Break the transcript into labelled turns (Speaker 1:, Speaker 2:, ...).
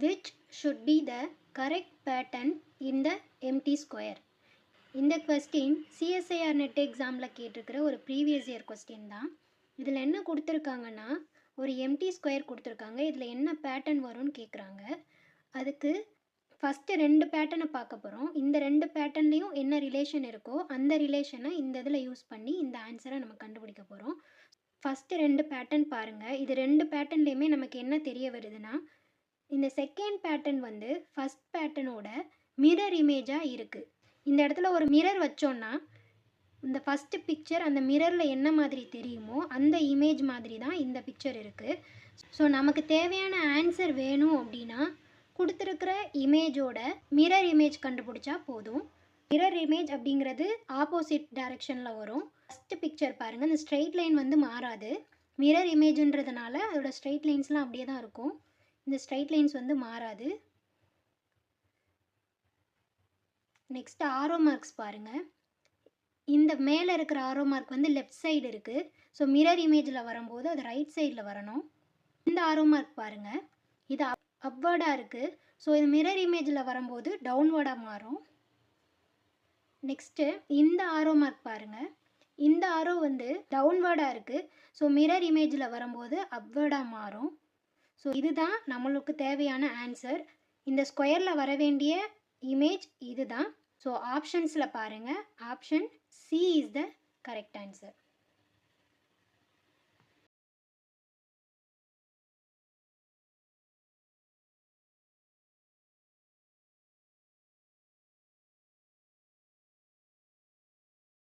Speaker 1: which should be the correct pattern in the empty square? இந்த question CSIR net எக்ஸாமில் கேட்டிருக்கிற ஒரு previous year question தான். இதில் என்ன கொடுத்துருக்காங்கன்னா, ஒரு எம்டி ஸ்கொயர் கொடுத்துருக்காங்க. இதில் என்ன பேட்டர்ன் வரும்னு கேட்குறாங்க. அதுக்கு ஃபஸ்ட்டு 2 பேட்டர்னை பார்க்க போகிறோம். இந்த 2 பேட்டர்ன்லேயும் என்ன ரிலேஷன் இருக்கோ அந்த ரிலேஷனை இந்த இதில் யூஸ் பண்ணி இந்த ஆன்சரை நம்ம கண்டுபிடிக்க போகிறோம். ஃபஸ்ட்டு 2 பேட்டர்ன் பாருங்கள். இது 2 பேட்டர்ன்லேயுமே நமக்கு என்ன தெரிய வருதுன்னா, இந்த செகண்ட் பேட்டர்ன் வந்து ஃபஸ்ட் பேட்டர்னோட மிரர் இமேஜாக இருக்குது. இந்த இடத்துல ஒரு மிரர் வச்சோன்னா இந்த ஃபஸ்ட்டு பிக்சர் அந்த மிரரில் என்ன மாதிரி தெரியுமோ அந்த இமேஜ் மாதிரி தான் இந்த பிக்சர் இருக்குது. ஸோ நமக்கு தேவையான ஆன்சர் வேணும் அப்படின்னா கொடுத்துருக்கிற இமேஜோட மிரர் இமேஜ் கண்டுபிடிச்சா போதும். மிரர் இமேஜ் அப்படிங்கிறது ஆப்போசிட் டைரெக்ஷனில் வரும். ஃபஸ்ட்டு பிக்சர் பாருங்கள், இந்த ஸ்ட்ரெயிட் லைன் வந்து மாறாது. மிரர் இமேஜுன்றதுனால அதோட ஸ்ட்ரெயிட் லைன்ஸ்லாம் அப்படியே தான் இருக்கும். இந்த ஸ்ட்ரெயிட் லைன்ஸ் வந்து மாறாது. நெக்ஸ்ட்டு ஆரோ மார்க்ஸ் பாருங்கள். இந்த மேலே இருக்கிற ஆரோ மார்க் வந்து லெஃப்ட் சைடு இருக்குது. ஸோ மிரர் இமேஜில் வரும்போது அது ரைட் சைடில் வரணும். இந்த ஆரோ மார்க் பாருங்கள், இது அப்வர்டாக இருக்குது. ஸோ இது மிரர் இமேஜில் வரும்போது டவுன்வர்டாக மாறும். நெக்ஸ்ட்டு இந்த ஆரோ மார்க் பாருங்கள், இந்த ஆரோ வந்து டவுன்வர்டாக இருக்குது. ஸோ மிரர் இமேஜில் வரும்போது அப்வர்டாக மாறும். ஸோ இதுதான் நம்மளுக்கு தேவையான ஆன்சர். இந்த ஸ்கொயரில் வர வேண்டிய இமேஜ் இதுதான். ஸோ ஆப்ஷன்ஸில் பாருங்கள், option C is the correct answer.